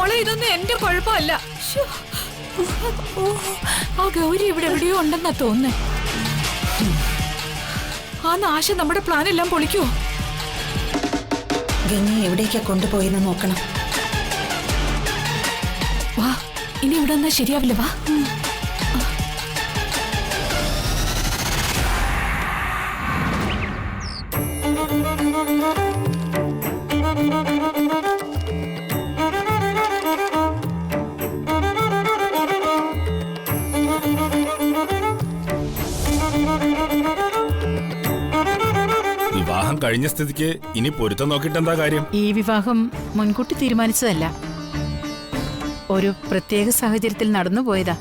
മോളെ ഇതൊന്നും എന്റെ കുഴപ്പമല്ല. ആ ഗൗരി ഇവിടെ എവിടെയോ ഉണ്ടെന്നാ തോന്നുന്നേ. ആ നാശം നമ്മുടെ പ്ലാൻ എല്ലാം പൊളിക്കുവോ? ഗംഗയെ എവിടേക്കാ കൊണ്ടുപോയെന്ന് നോക്കണം. വാ, ഇനി ഇവിടെ ഒന്നാ ശരിയാവില്ല. വാ. വിവാഹം കഴിഞ്ഞ സ്ഥിതിക്ക് ഇനി പൊരുത്തം നോക്കിയിട്ട് എന്താ കാര്യം? ഈ വിവാഹം മുൻകൂട്ടി തീരുമാനിച്ചതല്ല, ഒരു പ്രത്യേക സാഹചര്യത്തിൽ നടന്നുപോയതാ.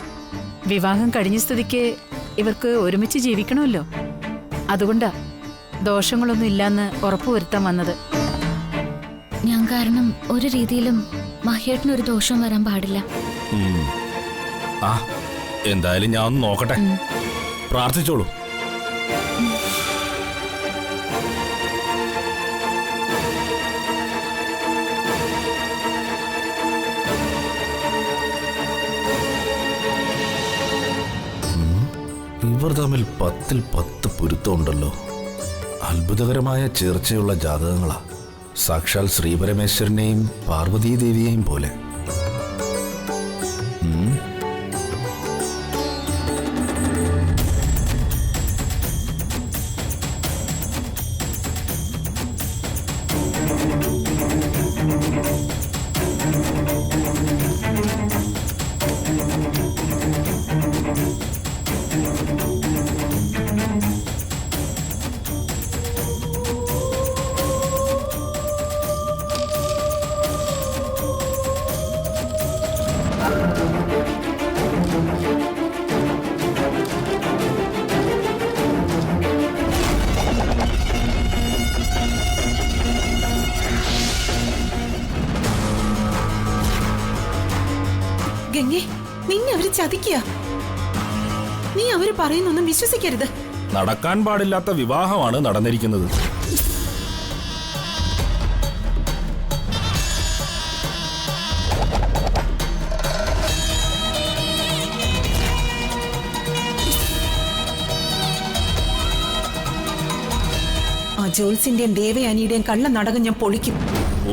വിവാഹം കഴിഞ്ഞ സ്ഥിതിക്ക് ഇവർക്ക് ഒരുമിച്ച് ജീവിക്കണമല്ലോ. അതുകൊണ്ടാ ദോഷങ്ങളൊന്നും ഇല്ലാന്ന് ഉറപ്പുവരുത്താൻ വന്നത്. ഞാൻ കാരണം ഒരു രീതിയിലും മഹേട്ടന് ഒരു ദോഷം വരാൻ പാടില്ല. ആ, എന്തായാലും ഞാൻ ഒന്ന് നോക്കട്ടെ. പ്രാർത്ഥിച്ചോളൂ. ഇവർ തമ്മിൽ 10-ൽ 10 പൊരുത്തമുണ്ടല്ലോ. അത്ഭുതകരമായ ചേർച്ചയുള്ള ജാതകങ്ങളാ. സാക്ഷാൽ ശ്രീപരമേശ്വരനെയും പാർവതീദേവിയെയും പോലെ. ഗംഗെ, നിന്നെ അവര് ചതിക്കുക. നീ അവര് പറയുന്നൊന്നും വിശ്വസിക്കരുത്. നടക്കാൻ പാടില്ലാത്ത വിവാഹമാണ് നടന്നിരിക്കുന്നത്. ആ ജോൽസിന്റെയും ദേവയാനിയുടെയും കള്ള നാടകം ഞാൻ പൊളിക്കും.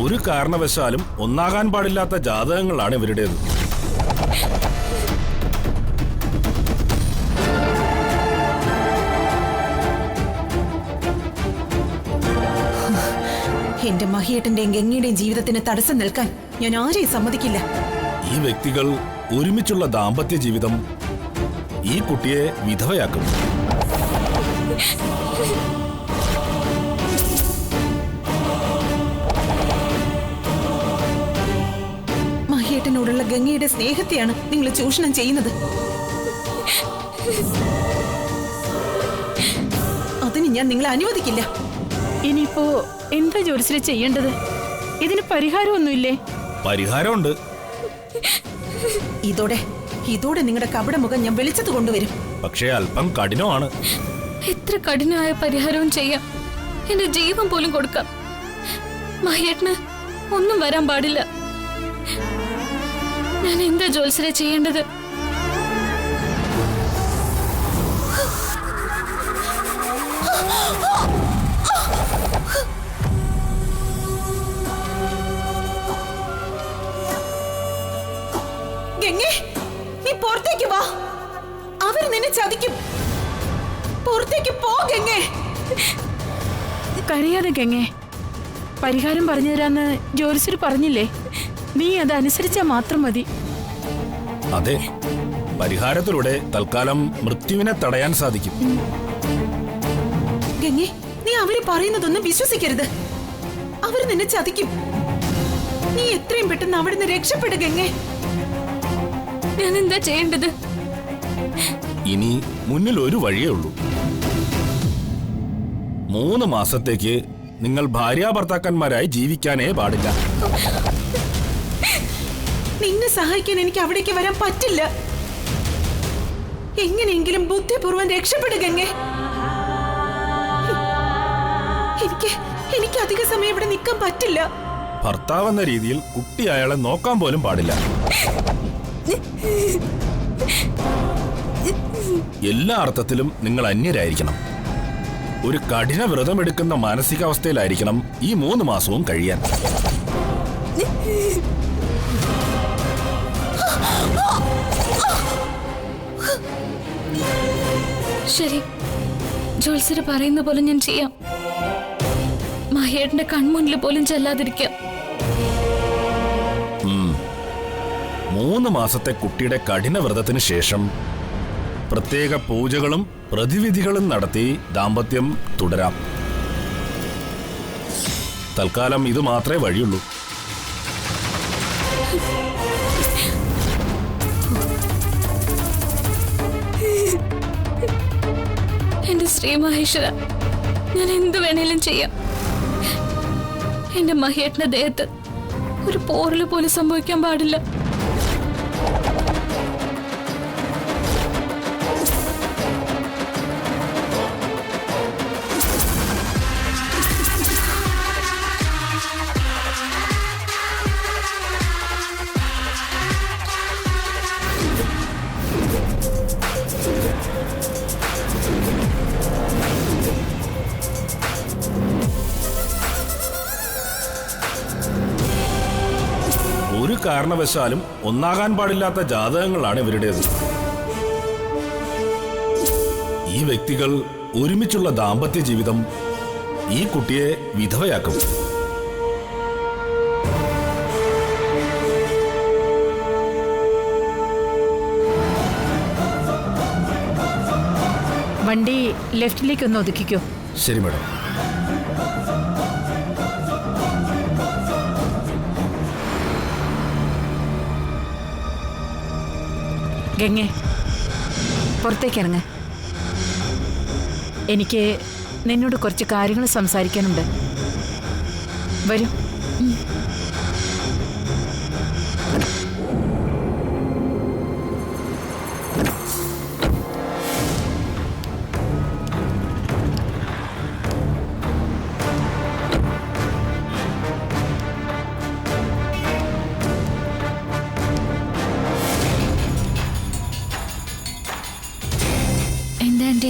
ഒരു കാരണവശാലും ഒന്നാകാൻ പാടില്ലാത്ത ജാതകങ്ങളാണ് ഇവരുടേത്. എന്റെ മഹിയേട്ടന്റെയും ഗംഗയുടെയും ജീവിതത്തിന് തടസ്സം നിൽക്കാൻ ഞാൻ ആരെയും സമ്മതിക്കില്ല. ഈ വ്യക്തികൾ ഒരുമിച്ചുള്ള ദാമ്പത്യ ജീവിതം ഈ കുട്ടിയെ വിധവയാക്കും. മഹിയേട്ടനോടുള്ള ഗംഗയുടെ സ്നേഹത്തെയാണ് നിങ്ങൾ ചൂഷണം ചെയ്യുന്നത്. അതിന് ഞാൻ നിങ്ങളെ അനുവദിക്കില്ല. ഇനിയിപ്പോ എന്താ ജോലിശ്രീ ചെയ്യേണ്ടത്? ഇതിന് പരിഹാരമൊന്നുമില്ലേ? പരിഹാരമുണ്ട്. ഇതോടെ നിങ്ങളുടെ കപടമുഖം ഞാൻ വെളിച്ചത്ത് കൊണ്ടുവരും. പക്ഷേ അല്പം കഠിനമാണ്. എത്ര കഠിനമായ പരിഹാരവും ചെയ്യാം. എന്റെ ജീവൻ പോലും കൊടുക്കാം. മഹേട്ടന് ഒന്നും വരാൻ പാടില്ല. ഞാൻ എന്താ ജോത്സരെ ചെയ്യേണ്ടത്? ഗംഗേ, നീ പുറത്തേക്ക് വാ. അവർ നിന്നെ ചതിക്കും. പുറത്തേക്ക് പോ ഗംഗേ. കരയാതെ ഗംഗേ, പരിഹാരം പറഞ്ഞു തരാന്ന് ജോലിശ്രീ പറഞ്ഞില്ലേ? നീ അതനുസരിച്ചാ മാത്രം മതി. അതെ, പരിഹാരത്തിലൂടെ തൽക്കാലം മൃത്യുവിനെ തടയാൻ സാധിക്കും. ഗംഗേ, നീ അവര് പറയുന്നതൊന്നും വിശ്വസിക്കരുത്. അവർ നിന്നെ ചതിക്കും. നീ എത്രയും പെട്ടെന്ന് അവിടുന്ന് രക്ഷപ്പെടുക ഗംഗേ. ഞാൻ എന്താ ചെയ്യേണ്ടത്? ഇനി മുന്നിൽ ഒരു വഴിയേ ഉള്ളൂ. 3 മാസത്തേക്ക് നിങ്ങൾ ഭാര്യാഭർത്താക്കന്മാരായി ജീവിക്കാനേ പാടില്ല. നിന്നെ സഹായിക്കാൻ എനിക്ക് അവിടേക്ക് വരാൻ പറ്റില്ല. എങ്ങനെയെങ്കിലും ബുദ്ധിപൂർവ്വം രക്ഷപ്പെടുക ഗംഗേ. എനിക്ക് അധിക സമയം ഇവിടെ നിൽക്കാൻ പറ്റില്ല. ഭർത്താവെന്ന രീതിയിൽ കുട്ടി അയാളെ നോക്കാൻ പോലും പാടില്ല. എല്ലാ അർത്ഥത്തിലും നിങ്ങൾ അന്യരായിരിക്കണം. ഒരു കഠിന വ്രതമെടുക്കുന്ന മാനസികാവസ്ഥയിലായിരിക്കണം ഈ 3 മാസവും കഴിയാൻ. ശരി, ജോത്സ്യര് പറയുന്ന പോലെ ഞാൻ ചെയ്യാം. മഹേട്ടന്റെ കൺമുന്നിൽ പോലും ചെല്ലാതിരിക്കാം. 3 മാസത്തെ കുട്ടിയുടെ കഠിന വ്രതത്തിന് ശേഷം പ്രത്യേക പൂജകളും പ്രതിവിധികളും നടത്തി ദാമ്പത്യം തുടരാം. തൽക്കാലം ഇത് മാത്രമേ വഴിയുള്ളൂ. എന്റെ ശ്രീ മഹേശ്വര, ഞാൻ എന്ത് വേണേലും ചെയ്യാം. എന്റെ മഹേട്ടന്റെ ദേഹത്ത് ഒരു പോറല് പോലും സംഭവിക്കാൻ പാടില്ല. ഒരു കാരണവശാലും ഒന്നാകാൻ പാടില്ലാത്ത ജാതകങ്ങളാണ് ഇവരുടേത്. ഈ വ്യക്തികൾ ഒരുമിച്ചുള്ള ദാമ്പത്യ ജീവിതം ഈ കുട്ടിയെ വിധവയാക്കും. വണ്ടി ലെഫ്റ്റിലേക്ക് ഒന്ന് ഒതുക്കിക്കോ. ശരി മാഡം. ഗംഗേ, പുറത്തേക്ക് ഇറങ്ങ്. എനിക്ക് നിന്നോട് കുറച്ച് കാര്യങ്ങൾ സംസാരിക്കാനുണ്ട്. വരൂ. എന്താ ആന്റി?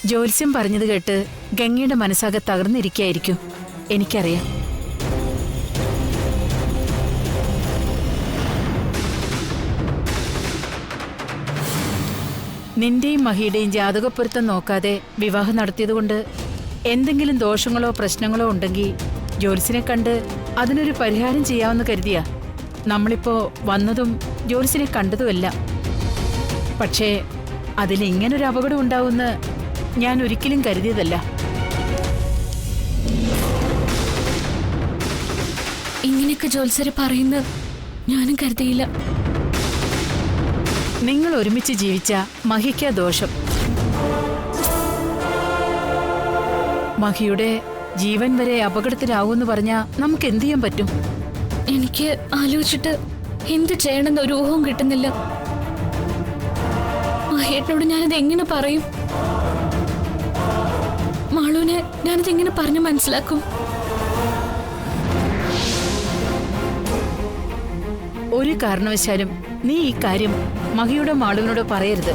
ജ്യോത്സ്യം പറഞ്ഞത് കേട്ട് ഗംഗയുടെ മനസ്സാകെ തകർന്നിരിക്കായിരിക്കും. എനിക്കറിയാം. നിന്റെയും മഹിയുടെയും ജാതകപ്പൊരുത്തം നോക്കാതെ വിവാഹം നടത്തിയതുകൊണ്ട് എന്തെങ്കിലും ദോഷങ്ങളോ പ്രശ്നങ്ങളോ ഉണ്ടെങ്കിൽ ജ്യോത്സ്യനെ കണ്ട് അതിനൊരു പരിഹാരം ചെയ്യാമെന്ന് കരുതിയാ നമ്മളിപ്പോ വന്നതും ജ്യോത്സ്യനെ കണ്ടതുമല്ല. പക്ഷേ അതിലിങ്ങനൊരു അപകടം ഉണ്ടാവുമെന്ന് ഞാൻ ഒരിക്കലും കരുതിയതല്ല. ഇങ്ങനെയൊക്കെ ജോത്സ്യര് പറയുന്നത് ഞാനും കരുതിയില്ല. നിങ്ങൾ ഒരുമിച്ച് ജീവിച്ച മഹിക്ക ദോഷം. മഹിയുടെ ജീവൻ വരെ അപകടത്തിലാവൂന്ന് പറഞ്ഞാ നമുക്ക് എന്ത് ചെയ്യാൻ പറ്റും? എനിക്ക് ആലോചിച്ചിട്ട് എന്ത് ചെയ്യണമെന്ന് ഒരു ഊഹവും കിട്ടുന്നില്ല. മഹേട്ടനോട് ഞാനത് എങ്ങനെ പറയും? മാളുവിനെ ഞാനത് എങ്ങനെ പറഞ്ഞു മനസ്സിലാക്കും? ഒരു കാരണവശാലും നീ ഈ കാര്യം മഹിയുടെ മാളുവിനോട് പറയരുത്.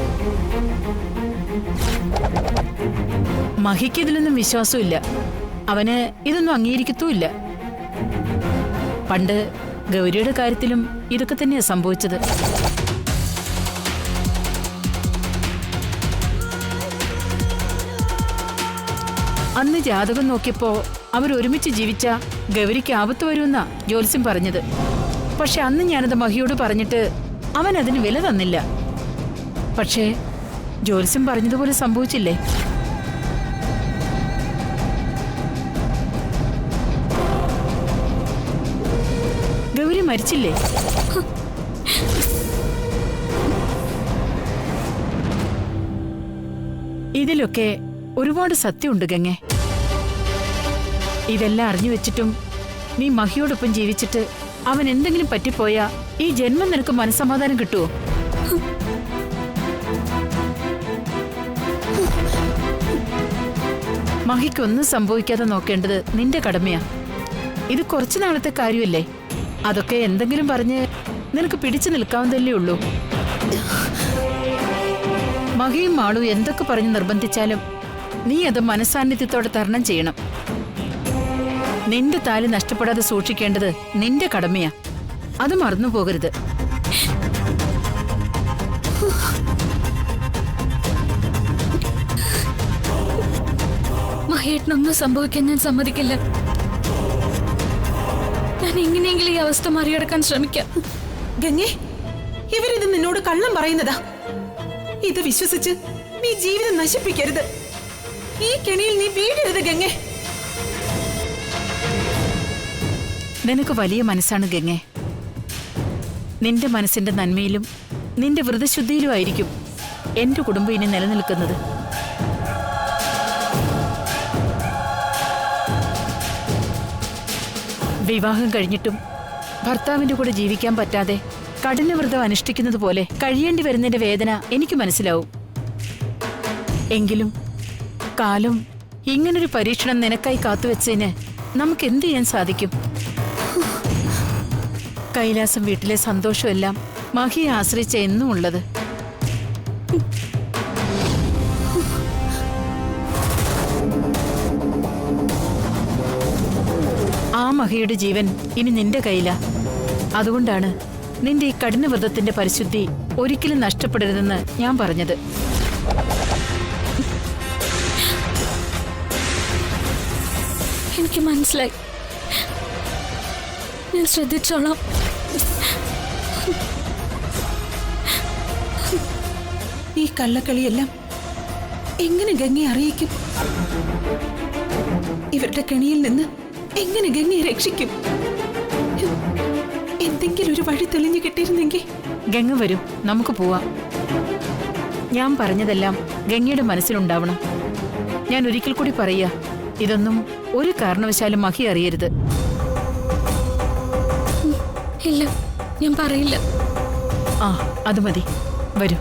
മഹിക്ക് ഇതിലൊന്നും വിശ്വാസമില്ല. അവന് ഇതൊന്നും അംഗീകരിക്കത്തുമില്ല. പണ്ട് ഗൗരിയുടെ കാര്യത്തിലും ഇതൊക്കെ തന്നെയാ സംഭവിച്ചത്. അന്ന് ജാതകം നോക്കിയപ്പോ അവരൊരുമിച്ച് ജീവിച്ച ഗൗരിക്ക് ആപത്ത് വരുമെന്നാ ജ്യോത്സ്യം പറഞ്ഞത്. പക്ഷെ അന്ന് ഞാനത് മഹിയോട് പറഞ്ഞിട്ട് അവൻ അതിന് വില തന്നില്ല. പക്ഷേ ജ്യോത്സ്യം പറഞ്ഞതുപോലെ സംഭവിച്ചില്ലേ? ഗൗരി മരിച്ചില്ലേ? ഇതിലൊക്കെ ഒരുപാട് സത്യമുണ്ട് ഗംഗെ. ഇതെല്ലാം അറിഞ്ഞു വെച്ചിട്ടും നീ മഹിയോടൊപ്പം ജീവിച്ചിട്ട് അവൻ എന്തെങ്കിലും പറ്റിപ്പോയാ ഈ ജന്മം നിനക്ക് മനസ്സമാധാനം കിട്ടുമോ? മഹിക്കൊന്നും സംഭവിക്കാതെ നോക്കേണ്ടത് നിന്റെ കടമയാ. ഇത് കുറച്ചു നാളത്തെ കാര്യമല്ലേ? അതൊക്കെ എന്തെങ്കിലും പറഞ്ഞ് നിനക്ക് പിടിച്ചു നിൽക്കാവുന്നതല്ലേ ഉള്ളൂ. മഹിയും മാളും എന്തൊക്കെ പറഞ്ഞ് നിർബന്ധിച്ചാലും നീ അത് മനസാന്നിധ്യത്തോടെ തരണം ചെയ്യണം. നിന്റെ താലി നഷ്ടപ്പെടാതെ സൂക്ഷിക്കേണ്ടത് നിന്റെ കടമയാ. അത് മറന്നു പോകരുത്. മഹേട്ടനൊന്നും സംഭവിക്കാൻ ഞാൻ സമ്മതിക്കില്ല. ഞാൻ എങ്ങനെയെങ്കിലും ഈ അവസ്ഥ മറികടക്കാൻ ശ്രമിക്കാം. ഗംഗേ, ഇവരിത് നിന്നോട് കള്ളം പറയുന്നതാ. ഇത് വിശ്വസിച്ച് നീ ജീവിതം നശിപ്പിക്കരുത്. ഈ കെണിയിൽ നീ വീഴരുത് ഗംഗേ. നിനക്ക് വലിയ മനസ്സാണ് ഗംഗേ. നിന്റെ മനസ്സിന്റെ നന്മയിലും നിന്റെ വ്രതശുദ്ധിയിലും ആയിരിക്കും എന്റെ കുടുംബം ഇനി നിലനിൽക്കുന്നത്. വിവാഹം കഴിഞ്ഞിട്ടും ഭർത്താവിന്റെ കൂടെ ജീവിക്കാൻ പറ്റാതെ കഠിനവ്രതം അനുഷ്ഠിക്കുന്നത് പോലെ കഴിയേണ്ടി വരുന്നതിന്റെ വേദന എനിക്ക് മനസ്സിലാവും. എങ്കിലും കാലം ഇങ്ങനൊരു പരീക്ഷണം നിനക്കായി കാത്തുവെച്ചതിന് നമുക്ക് എന്ത് ചെയ്യാൻ സാധിക്കും? കൈലാസം വീട്ടിലെ സന്തോഷമെല്ലാം മഹിയെ ആശ്രയിച്ച എന്നും ഉള്ളത്. ആ മഹിയുടെ ജീവൻ ഇനി നിന്റെ കയ്യിലാ. അതുകൊണ്ടാണ് നിന്റെ ഈ കഠിനവ്രതത്തിന്റെ പരിശുദ്ധി ഒരിക്കലും നഷ്ടപ്പെടരുതെന്ന് ഞാൻ പറഞ്ഞത്. എനിക്ക് മനസ്സിലായി. ഞാൻ ശ്രദ്ധിച്ചോളാം. ഈ കള്ളക്കളിയെല്ലാം എങ്ങനെ ഗംഗയെ അറിയിക്കും? ഇവരുടെ കെണിയിൽ നിന്ന് എങ്ങനെ ഗംഗയെ രക്ഷിക്കും? എന്തെങ്കിലും ഒരു വഴി തെളിഞ്ഞു കിട്ടിയിരുന്നെങ്കിൽ. ഗംഗ വരും, നമുക്ക് പോവാം. ഞാൻ പറഞ്ഞതെല്ലാം ഗംഗയുടെ മനസ്സിലുണ്ടാവണം. ഞാൻ ഒരിക്കൽ കൂടി പറയാ, ഇതൊന്നും ഒരു കാരണവശാലും മഹി അറിയരുത്. ഇല്ല, ഞാൻ പറയില്ല. ആ, അത് മതി. വരൂ.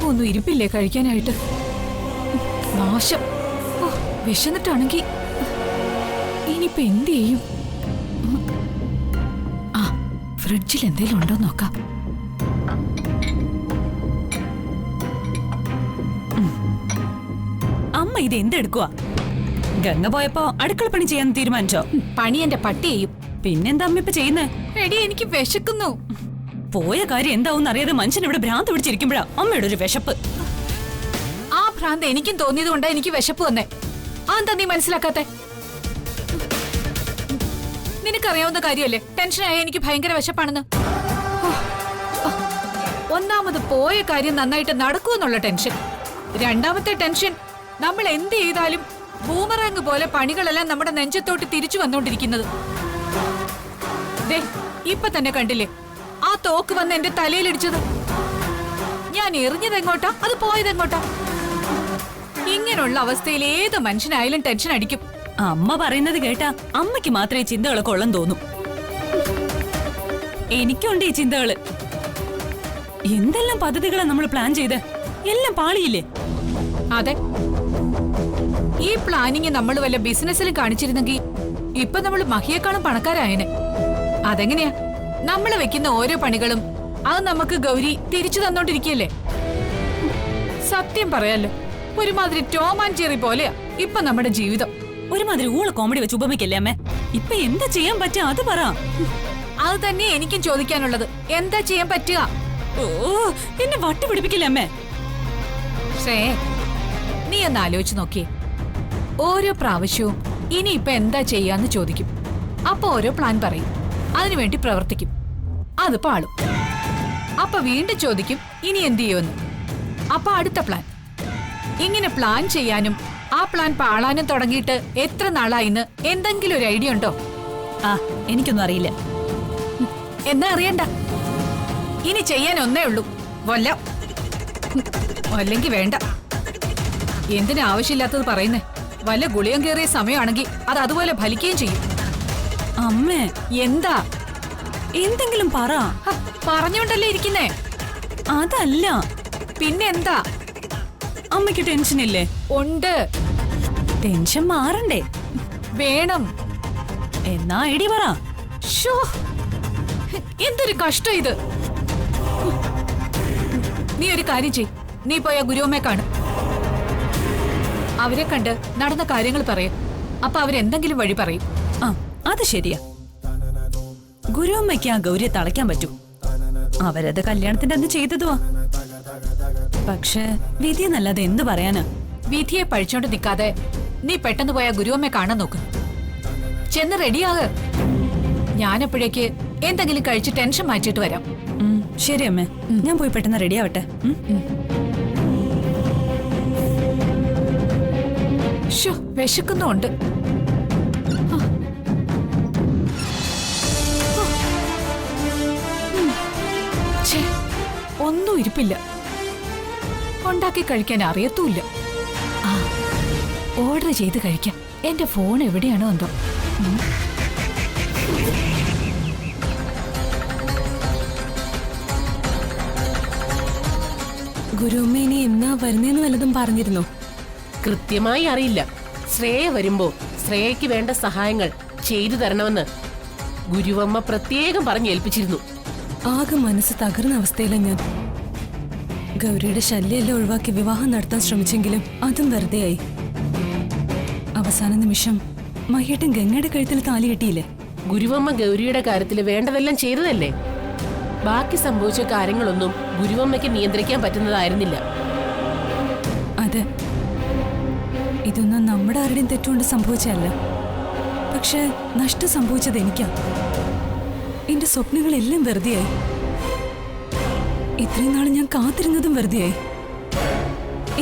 ഒന്നും ഇരിപ്പില്ലേ കഴിക്കാനായിട്ട്? നാശം. വിശന്നിട്ടാണെങ്കി ഇനിയിപ്പോ എന്ത് ചെയ്യും? ആ, ഫ്രിഡ്ജിൽ എന്തെങ്കിലും ഉണ്ടോ നോക്കാം. അമ്മ ഇത് എന്തെടുക്കുവാ? ഗംഗ പോയപ്പോ അടുക്കള പണി ചെയ്യാൻ തീരുമാനിച്ചോ? പണി എന്റെ പട്ടി ചെയ്യും. പിന്നെന്താ അമ്മ ഇപ്പൊ ചെയ്യുന്നേ? എടി, എനിക്ക് വിശക്കുന്നു. പോയ കാര്യം എന്താവും അറിയാതെ മനുഷ്യൻ ഇവിടെ ഭ്രാന്ത് പിടിച്ചിരിക്കുമ്പോഴാ അമ്മയുടെ ഒരു വിശപ്പ്. ആ ഭ്രാന്ത് എനിക്കും തോന്നിയത് കൊണ്ടാ എനിക്ക് വിശപ്പ് വന്നേ. അതെന്താ നീ മനസ്സിലാക്കാത്തെ? നിനക്കറിയാവുന്ന കാര്യമല്ലേ ടെൻഷനായ എനിക്ക് ഭയങ്കര വിശപ്പാണെന്ന്. ഒന്നാമത് പോയ കാര്യം നന്നായിട്ട് നടക്കുമെന്നുള്ള ടെൻഷൻ. രണ്ടാമത്തെ ടെൻഷൻ, നമ്മൾ എന്ത് ചെയ്താലും ബൂമറാങ് പോലെ പണികളെല്ലാം നമ്മുടെ നെഞ്ചത്തോട്ട് തിരിച്ചു വന്നോണ്ടിരിക്കുന്നത്. ദേ, ഇപ്പൊ തന്നെ കണ്ടില്ലേ ആ തോക്ക് വന്ന് എന്റെ തലയിലിടിച്ചത്? ഞാൻ എറിഞ്ഞതെങ്ങോട്ടാ, അത് പോയതെങ്ങോട്ടാ? ഇങ്ങനെയുള്ള അവസ്ഥയിൽ ഏത് മനുഷ്യനായാലും ടെൻഷൻ അടിക്കും. അമ്മ പറയുന്നത് കേട്ടാ അമ്മയ്ക്ക് മാത്രമേ ചിന്തകളൊക്കെ ഉള്ളെന്ന് തോന്നും. എനിക്കുണ്ട് ഈ ചിന്തകള്. എന്തെല്ലാം പദ്ധതികളാ നമ്മൾ പ്ലാൻ ചെയ്ത് എല്ലാം പാളിയില്ലേ? അതെ, ഈ പ്ലാനിങ് നമ്മൾ വല്ല ബിസിനസ്സിലും കാണിച്ചിരുന്നെങ്കിൽ ഇപ്പൊ നമ്മൾ മഹിയേക്കാളും പണക്കാരായനെ. അതെങ്ങനെയാ? നമ്മൾ വെക്കുന്ന ഓരോ പണികളും അത് നമുക്ക് ഗൗരി തിരിച്ചു തന്നോണ്ടിരിക്കല്ലേ. സത്യം പറയാലോ, ഒരുമാതിരി ടോം ആൻഡ് ജെറി പോലെയാ ഇപ്പൊ നമ്മുടെ ജീവിതം. ഒരുമാതിരി ഊള കോമഡി വെച്ച് ഉപമിക്കല്ലേ അമ്മേ? ഇപ്പൊ എന്താ ചെയ്യാൻ പറ്റുക അത് പറ. അത് തന്നെ എനിക്കും ചോദിക്കാനുള്ളത്. എന്താ ചെയ്യാൻ പറ്റുക? ഓ, എന്നെ വട്ടി പിടിപ്പിക്കില്ലേ അമ്മേ? ശ്രേ, നീ ഒന്ന് ആലോചിച്ച് നോക്കിയേ. ഓരോ പ്രാവശ്യവും ഇനി ഇപ്പൊ എന്താ ചെയ്യാന്ന് ചോദിക്കും. അപ്പൊ ഓരോ പ്ലാൻ പറയും, അതിനുവേണ്ടി പ്രവർത്തിക്കും. അത് പാളും. അപ്പൊ വീണ്ടും ചോദിക്കും ഇനി എന്ത് ചെയ്യുമെന്ന്. അപ്പൊ അടുത്ത പ്ലാൻ. ഇങ്ങനെ പ്ലാൻ ചെയ്യാനും ആ പ്ലാൻ പാളാനും തുടങ്ങിയിട്ട് എത്ര നാളായിന്ന് എന്തെങ്കിലും ഒരു ഐഡിയ ഉണ്ടോ? ആ, എനിക്കൊന്നും അറിയില്ല. എന്നാ അറിയണ്ട. ഇനി ചെയ്യാൻ ഒന്നേ ഉള്ളൂ, വല്ല. അല്ലെങ്കിൽ വേണ്ട. എന്തിനാ ആവശ്യമില്ലാത്തത് പറയുന്നേ? വല്ല ഗുളിയം കയറിയ സമയമാണെങ്കിൽ അത് അതുപോലെ ഫലിക്കുകയും ചെയ്യും. അമ്മേ, എന്താ? എന്തെങ്കിലും പറ. പറഞ്ഞോണ്ടല്ലേ ഇരിക്കുന്നേ. അതല്ല. പിന്നെ എന്താ? അമ്മയ്ക്ക് ടെൻഷൻ ഇല്ലേ? ഉണ്ട്. ടെൻഷൻ മാറണ്ടേ? വേണം. എന്നാ ഐഡിയ പറ. ശോ, എന്തൊരു കഷ്ടം ഇത്. നീ ഒരു കാര്യം ചെയ്. നീ പോയ ഗുരുവമ്മയെ കാണും. അവരെ കണ്ട് നടന്ന കാര്യങ്ങൾ പറയും. അപ്പൊ അവരെന്തെങ്കിലും വഴി പറയും. ആ, അത് ശരിയാ. ഗുരുവമ്മയ്ക്ക് ആ ഗൗരിയെ തളയ്ക്കാൻ പറ്റൂ. അവരത് കല്യാണത്തിന്റെ അന്ന് ചെയ്തതുവാ. പക്ഷെ വിധിയെന്നല്ലാതെ എന്ത് പറയാനാ? വിധിയെ പഴിച്ചോണ്ട് നിൽക്കാതെ നീ പെട്ടെന്ന് പോയ ഗുരുവമ്മയെ കാണാൻ നോക്ക്. ചെന്ന് റെഡിയാക്. ഞാനപ്പോഴേക്ക് എന്തെങ്കിലും കഴിച്ച് ടെൻഷൻ മാറ്റിയിട്ട് വരാം. ശരി അമ്മേ, ഞാൻ പോയി പെട്ടെന്ന് റെഡി ആവട്ടെ. വിശക്കുന്നുണ്ട്. ഒന്നും ഇരിപ്പില്ല. ഉണ്ടാക്കി കഴിക്കാൻ അറിയത്തുമില്ല. ആ, ഓർഡർ ചെയ്ത് കഴിക്കാം. എന്റെ ഫോൺ എവിടെയാണോ എന്തോ. ഗുരുവമ്മ ഇനി എന്നാ വരുന്നേന്ന് വല്ലതും പറഞ്ഞിരുന്നോ? കൃത്യമായി അറിയില്ല. ശ്രേയ വരുമ്പോ ശ്രേയയ്ക്ക് വേണ്ട സഹായങ്ങൾ ചെയ്തു തരണമെന്ന് ഗുരുവമ്മ പ്രത്യേകം പറഞ്ഞു ഏൽപ്പിച്ചിരുന്നു. ആകെ മനസ്സ് തകർന്ന അവസ്ഥയില ഞാൻ. ഗൗരിയുടെ ശല്യമെല്ലാം ഒഴിവാക്കി വിവാഹം നടത്താൻ ശ്രമിച്ചെങ്കിലും അതും വെറുതെയായി. അവസാന നിമിഷം മഹിയേട്ടൻ ഗംഗയുടെ കഴുത്തിൽ താലി കെട്ടിയില്ലേ? ഗുരുവമ്മ ഗൗരിയുടെ കാര്യത്തിൽ വേണ്ടതെല്ലാം ചെയ്തതല്ലേ. ബാക്കി സംഭവിച്ച കാര്യങ്ങളൊന്നും ഗുരുവമ്മയ്ക്ക് നിയന്ത്രിക്കാൻ പറ്റുന്നതായിരുന്നില്ല. അതെ, ഇതൊന്നും നമ്മുടെ ആരുടെയും തെറ്റുകൊണ്ട് സംഭവിച്ചല്ല. പക്ഷെ നഷ്ടം സംഭവിച്ചത് എനിക്കാ. എന്റെ സ്വപ്നങ്ങളെല്ലാം വെറുതെയായി. ഇത്രയും നാൾ ഞാൻ കാത്തിരുന്നതും വെറുതെയായി.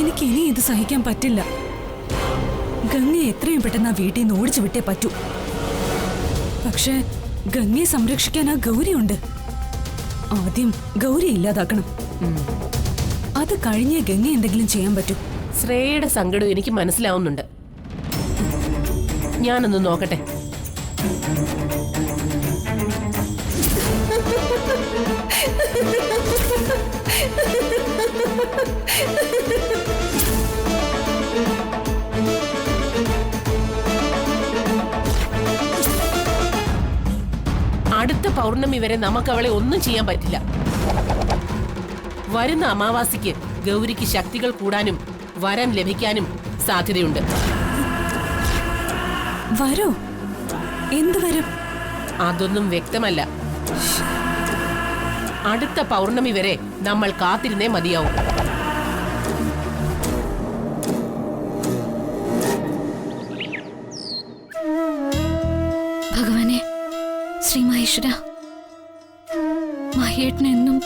എനിക്ക് ഇനി ഇത് സഹിക്കാൻ പറ്റില്ല. ഗംഗയെ എത്രയും പെട്ടെന്ന് ആ വീട്ടിൽ നിന്ന് ഓടിച്ചു വിട്ടേ പറ്റൂ. പക്ഷെ ഗംഗയെ സംരക്ഷിക്കാൻ ആ ഗൗരിയുണ്ട്. ആദ്യം ഗൗരി ഇല്ലാതാക്കണം. അത് കഴിഞ്ഞേ ഗംഗ എന്തെങ്കിലും ചെയ്യാൻ പറ്റൂ. ശ്രേയയുടെ സങ്കടം എനിക്ക് മനസ്സിലാവുന്നുണ്ട്. ഞാനൊന്ന് നോക്കട്ടെ. അടുത്ത പൗർണമി വരെ നമുക്ക് അവളെ ഒന്നും ചെയ്യാൻ പറ്റില്ല. വരുന്ന അമാവാസിക്ക് ഗൗരിക്ക് ശക്തികൾ കൂടാനും വരം ലഭിക്കാനും സാധ്യതയുണ്ട്. വരോ? എന്ത് വരും? അതൊന്നും വ്യക്തമല്ല. അടുത്ത പൗർണമി വരെ നമ്മൾ കാത്തിരുന്നേ മതിയാവും. ഭഗവാനെ, ശ്രീ മഹേശ്വര, മഹേട്ടന് എന്നും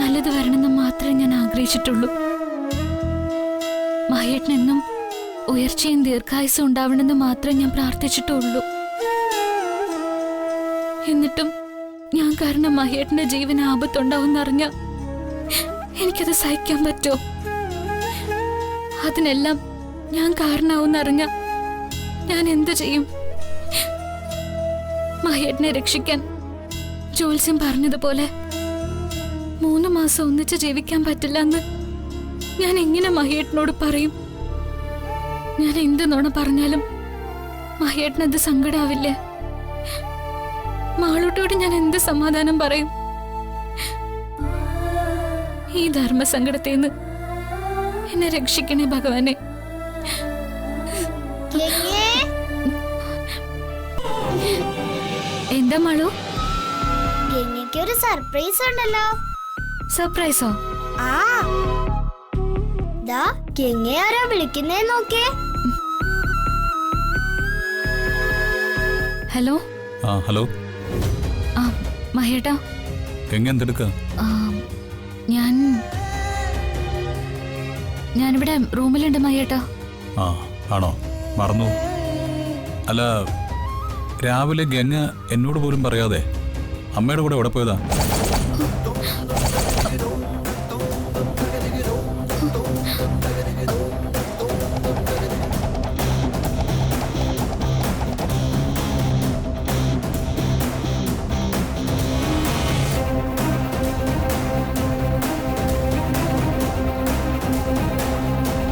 നല്ലത് വരണമെന്ന് മാത്രമേ ഞാൻ ആഗ്രഹിച്ചിട്ടുള്ളൂ. മഹേട്ടനെന്നും ഉയർച്ചയും ദീർഘായുസും ഉണ്ടാവണമെന്ന് മാത്രമേ ഞാൻ പ്രാർത്ഥിച്ചിട്ടുള്ളൂ. എന്നിട്ടും ഞാൻ കാരണം മഹേട്ടന്റെ ജീവന് ആപത്തുണ്ടാവുമെന്നറിഞ്ഞ എനിക്കത് സഹിക്കാൻ പറ്റോ? അതിനെല്ലാം ഞാൻ കാരണമാവുമെന്നറിഞ്ഞ ഞാൻ എന്ത് ചെയ്യും? മഹേട്ടനെ രക്ഷിക്കാൻ ജോത്സ്യം പറഞ്ഞതുപോലെ 3 മാസം ഒന്നിച്ച് ജീവിക്കാൻ പറ്റില്ല എന്ന് ഞാൻ എങ്ങനെ മഹേട്ടനോട് പറയും? ഞാൻ എന്ത് നുണ പറഞ്ഞാലും മഹേട്ടനത് സങ്കടാവില്ലേ? മാളൂട്ടോട് ഞാൻ എന്ത് സമാധാനം പറയും? ഈ ധർമ്മസങ്കടത്തേന്ന് എന്നെ രക്ഷിക്കണേ ഭഗവാനെ. എന്താ മാളു? ഗംഗയ്ക്കൊരു സർപ്രൈസ് ഉണ്ടല്ലോ. സർപ്രൈസോ? ആ ദാ ഗംഗ ആരാ വിളിക്കുന്നേ നോക്കേ. ഹലോ. ആ ഹലോ. ആ മഹേട്ടാ. ഗംഗ എന്തെടുക്ക? ഞാനിവിടെ റൂമിലുണ്ട് മഹേട്ടാ. ആ ആണോ? മറന്നു. അല്ല, രാവിലെ ഗംഗ എന്നോട് പോലും പറയാതെ അമ്മയുടെ കൂടെ എവിടെ പോയതാ?